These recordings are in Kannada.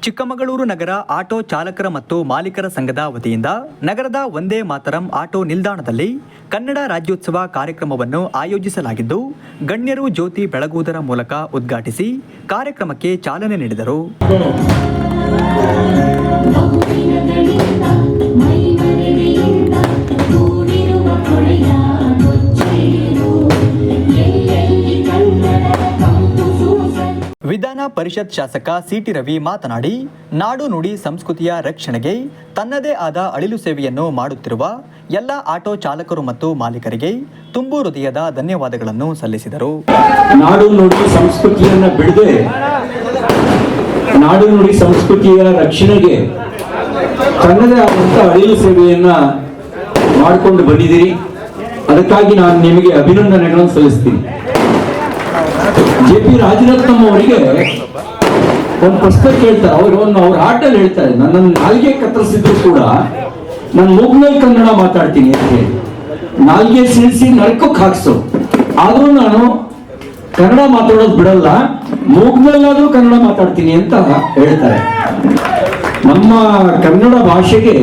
ಚಿಕ್ಕಮಗಳೂರು ನಗರ ಆಟೋ ಚಾಲಕರ ಮತ್ತು ಮಾಲೀಕರ ಸಂಘದ ವತಿಯಿಂದ ನಗರದ ವಂದೇ ಮಾತರಂ ಆಟೋ ನಿಲ್ದಾಣದಲ್ಲಿ ಕನ್ನಡ ರಾಜ್ಯೋತ್ಸವ ಕಾರ್ಯಕ್ರಮವನ್ನು ಆಯೋಜಿಸಲಾಗಿದ್ದು, ಗಣ್ಯರು ಜ್ಯೋತಿ ಬೆಳಗುವುದರ ಮೂಲಕ ಉದ್ಘಾಟಿಸಿ ಕಾರ್ಯಕ್ರಮಕ್ಕೆ ಚಾಲನೆ ನೀಡಿದರು. ವಿಧಾನ ಪರಿಷತ್ ಶಾಸಕ ಸಿಟಿ ರವಿ ಮಾತನಾಡಿ, ನಾಡು ನುಡಿ ಸಂಸ್ಕೃತಿಯ ರಕ್ಷಣೆಗೆ ತನ್ನದೇ ಆದ ಅಳಿಲು ಸೇವೆಯನ್ನು ಮಾಡುತ್ತಿರುವ ಎಲ್ಲ ಆಟೋ ಚಾಲಕರು ಮತ್ತು ಮಾಲೀಕರಿಗೆ ತುಂಬು ಹೃದಯದ ಧನ್ಯವಾದಗಳನ್ನು ಸಲ್ಲಿಸಿದರು. ನಾಡು ನುಡಿ ಸಂಸ್ಕೃತಿಯನ್ನು ಬಿಡದೆ ನಾಡು ನುಡಿ ಸಂಸ್ಕೃತಿಯ ರಕ್ಷಣೆಗೆ ತನ್ನದೇ ಆದಂತ ಅಳಿಲು ಸೇವೆಯನ್ನ ಮಾಡಿಕೊಂಡು ಬಂದಿದ್ದೀರಿ. ಅದಕ್ಕಾಗಿ ನಾನು ನಿಮಗೆ ಅಭಿನಂದನೆಗಳನ್ನು ಸಲ್ಲಿಸ್ತೀನಿ. ಜೆ.ಪಿ. ರಾಜರತ್ನಂ ಅವರಿಗೆ ಒಂದು ಪುಸ್ತಕ ಹೇಳ್ತಾರೆ, ಅವ್ರ ಹಾಟಲ್ಲಿ ಹೇಳ್ತಾರೆ, ನನ್ನನ್ನು ನಾಲ್ಗೆ ಕತ್ತರಿಸಿದ್ರು ಕೂಡ ನಾನು ಮೂಗ್ನಲ್ಲಿ ಕನ್ನಡ ಮಾತಾಡ್ತೀನಿ ಅಂತ ಹೇಳಿ. ನಾಲ್ಗೆ ಸಿಡಿಸಿ ನರಕಕ್ಕೆ ಹಾಕ್ಸು, ಆದ್ರೂ ನಾನು ಕನ್ನಡ ಮಾತಾಡೋದು ಬಿಡಲ್ಲ, ಮೂಗ್ನಲ್ಲಾದ್ರೂ ಕನ್ನಡ ಮಾತಾಡ್ತೀನಿ ಅಂತ ಹೇಳ್ತಾರೆ. ನಮ್ಮ ಕನ್ನಡ ಭಾಷೆಗೆ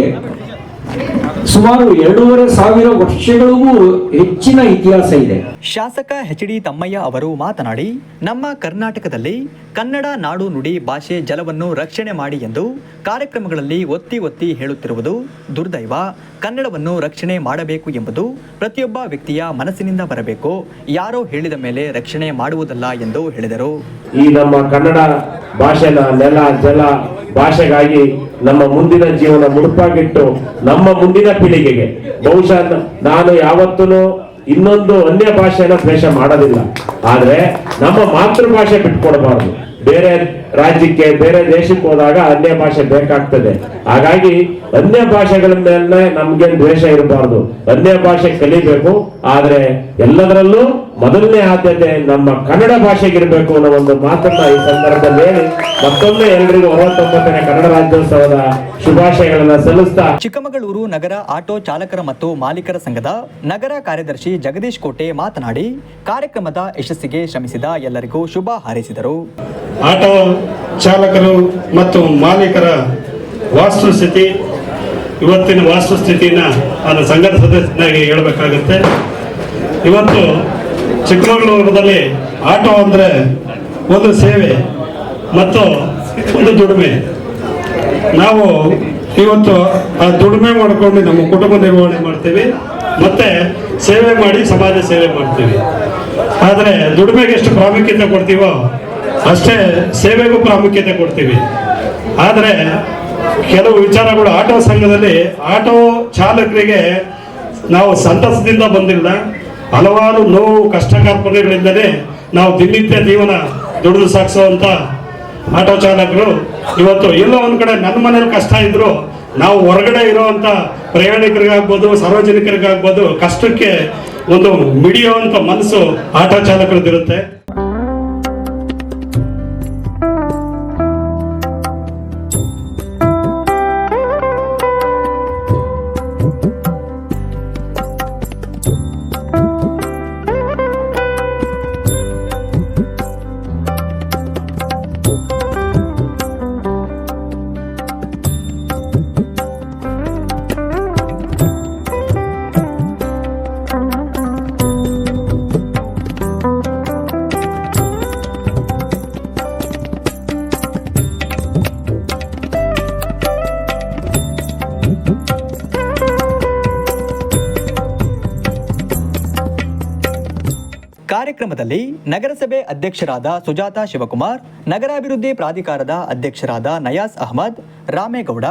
ಸುಮಾರು 2,500 ವರ್ಷಗಳಿಗೂ ಹೆಚ್ಚಿನ ಇತಿಹಾಸ ಇದೆ. ಶಾಸಕ ಎಚ್.ಡಿ. ತಮ್ಮಯ್ಯ ಅವರು ಮಾತನಾಡಿ, ನಮ್ಮ ಕರ್ನಾಟಕದಲ್ಲಿ ಕನ್ನಡ ನಾಡು ನುಡಿ ಭಾಷೆ ಜಲವನ್ನು ರಕ್ಷಣೆ ಮಾಡಿ ಎಂದು ಕಾರ್ಯಕ್ರಮಗಳಲ್ಲಿ ಒತ್ತಿ ಒತ್ತಿ ಹೇಳುತ್ತಿರುವುದು ದುರ್ದೈವ. ಕನ್ನಡವನ್ನು ರಕ್ಷಣೆ ಮಾಡಬೇಕು ಎಂಬುದು ಪ್ರತಿಯೊಬ್ಬ ವ್ಯಕ್ತಿಯ ಮನಸ್ಸಿನಿಂದ ಬರಬೇಕು, ಯಾರೋ ಹೇಳಿದ ಮೇಲೆ ರಕ್ಷಣೆ ಮಾಡುವುದಲ್ಲ ಎಂದು ಹೇಳಿದರು. ಈ ನಮ್ಮ ಕನ್ನಡ ಭಾಷೆನ ನೆಲ ಜಲ ಭಾಷೆಗಾಗಿ ನಮ್ಮ ಮುಂದಿನ ಜೀವನ ಮುಡುಪಾಗಿಟ್ಟು ನಮ್ಮ ಮುಂದಿನ ಪೀಳಿಗೆಗೆ ಬಹುಶಃ ನಾನು ಯಾವತ್ತೂ ಇನ್ನೊಂದು ಅನ್ಯ ಭಾಷೆನ ದ್ವೇಷ ಮಾಡೋದಿಲ್ಲ, ಆದ್ರೆ ನಮ್ಮ ಮಾತೃಭಾಷೆ ಬಿಟ್ಕೊಡ್ಬಾರ್ದು. ಬೇರೆ ರಾಜ್ಯಕ್ಕೆ ಬೇರೆ ದೇಶಕ್ಕೆ ಹೋದಾಗ ಅನ್ಯ ಭಾಷೆ ಬೇಕಾಗ್ತದೆ. ಹಾಗಾಗಿ ಅನ್ಯ ಭಾಷೆಗಳ ಮೇಲೆ ನಮ್ಗೆ ದ್ವೇಷ ಇರಬಾರ್ದು, ಅನ್ಯ ಭಾಷೆ ಕಲಿಬೇಕು. ಆದ್ರೆ ಎಲ್ಲದರಲ್ಲೂ ಮೊದಲನೇ ಆದ್ಯತೆ ನಮ್ಮ ಕನ್ನಡ ಭಾಷೆಗಿರ್ಬೇಕು ಅನ್ನೋ ಒಂದು ಮಾತನ್ನ ಈ ಸಂದರ್ಭದಲ್ಲಿ ಹೇಳಿ ಮತ್ತೊಮ್ಮೆ ಎಲ್ರಿಗೂ 69ನೇ ಕನ್ನಡ ರಾಜ್ಯೋತ್ಸವದ ಶುಭಾಶಯಗಳನ್ನ ಸಲ್ಲಿಸ್ತಾ. ಚಿಕ್ಕಮಗಳೂರು ನಗರ ಆಟೋ ಚಾಲಕರ ಮತ್ತು ಮಾಲೀಕರ ಸಂಘದ ನಗರ ಕಾರ್ಯದರ್ಶಿ ಜಗದೀಶ್ ಕೋಟೆ ಮಾತನಾಡಿ, ಕಾರ್ಯಕ್ರಮದ ಯಶಸ್ಸಿಗೆ ಶ್ರಮಿಸಿದ ಎಲ್ಲರಿಗೂ ಶುಭ ಹಾರೈಸಿದರು. ಆಟೋ ಚಾಲಕರು ಮತ್ತು ಮಾಲೀಕರ ವಾಸ್ತುಸ್ಥಿತಿ, ಇವತ್ತಿನ ವಾಸ್ತುಸ್ಥಿತಿನ ನಾನು ಸಂಘದ ಸದಸ್ಯನಾಗಿ ಹೇಳಬೇಕಾಗುತ್ತೆ. ಇವತ್ತು ಚಿಕ್ಕಮಗಳೂರಲ್ಲಿ ಆಟೋ ಅಂದರೆ ಒಂದು ಸೇವೆ ಮತ್ತು ಒಂದು ದುಡಿಮೆ. ನಾವು ಇವತ್ತು ಆ ದುಡಿಮೆ ಮಾಡಿಕೊಂಡು ನಮ್ಮ ಕುಟುಂಬ ನಿರ್ವಹಣೆ ಮಾಡ್ತೀವಿ, ಮತ್ತೆ ಸೇವೆ ಮಾಡಿ ಸಮಾಜ ಸೇವೆ ಮಾಡ್ತೀವಿ. ಆದರೆ ದುಡಿಮೆಗೆ ಎಷ್ಟು ಪ್ರಾಮುಖ್ಯತೆ ಕೊಡ್ತೀವೋ ಅಷ್ಟೇ ಸೇವೆಗೂ ಪ್ರಾಮುಖ್ಯತೆ ಕೊಡ್ತೀವಿ. ಆದರೆ ಕೆಲವು ವಿಚಾರಗಳು ಆಟೋ ಸಂಘದಲ್ಲಿ ಆಟೋ ಚಾಲಕರಿಗೆ ನಾವು ಸಂತಸದಿಂದ ಬಂದಿಲ್ಲ, ಹಲವಾರು ನೋವು ಕಷ್ಟ ಕಾರ್ಪಣ್ಯಗಳಿಂದಲೇ ನಾವು ದಿನನಿತ್ಯ ಜೀವನ ದುಡಿದು ಸಾಗಿಸುವಂತ ಆಟೋ ಚಾಲಕರು ಇವತ್ತು ಎಲ್ಲೋ ಒಂದ್ ಕಡೆ ನನ್ನ ಮನೇಲಿ ಕಷ್ಟ ಇದ್ರು ನಾವು ಹೊರಗಡೆ ಇರುವಂತ ಪ್ರಯಾಣಿಕರಿಗಾಗ್ಬೋದು ಸಾರ್ವಜನಿಕರಿಗಾಗ್ಬೋದು ಕಷ್ಟಕ್ಕೆ ಒಂದು ಮಿಡಿಯುವಂತ ಮನಸ್ಸು ಆಟೋ ಚಾಲಕರದಿರುತ್ತೆ. ಕಾರ್ಯಕ್ರಮದಲ್ಲಿ ನಗರಸಭೆ ಅಧ್ಯಕ್ಷರಾದ ಸುಜಾತಾ ಶಿವಕುಮಾರ್, ನಗರಾಭಿವೃದ್ಧಿ ಪ್ರಾಧಿಕಾರದ ಅಧ್ಯಕ್ಷರಾದ ನಯಾಸ್ ಅಹಮದ್, ರಾಮೇಗೌಡ,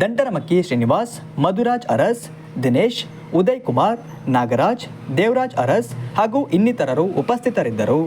ದಂಡರಮಕ್ಕಿ ಶ್ರೀನಿವಾಸ್, ಮಧುರಾಜ್ ಅರಸ್, ದಿನೇಶ್, ಉದಯ್ ಕುಮಾರ್, ನಾಗರಾಜ್, ದೇವರಾಜ್ ಅರಸ್ ಹಾಗೂ ಇನ್ನಿತರರು ಉಪಸ್ಥಿತರಿದ್ದರು.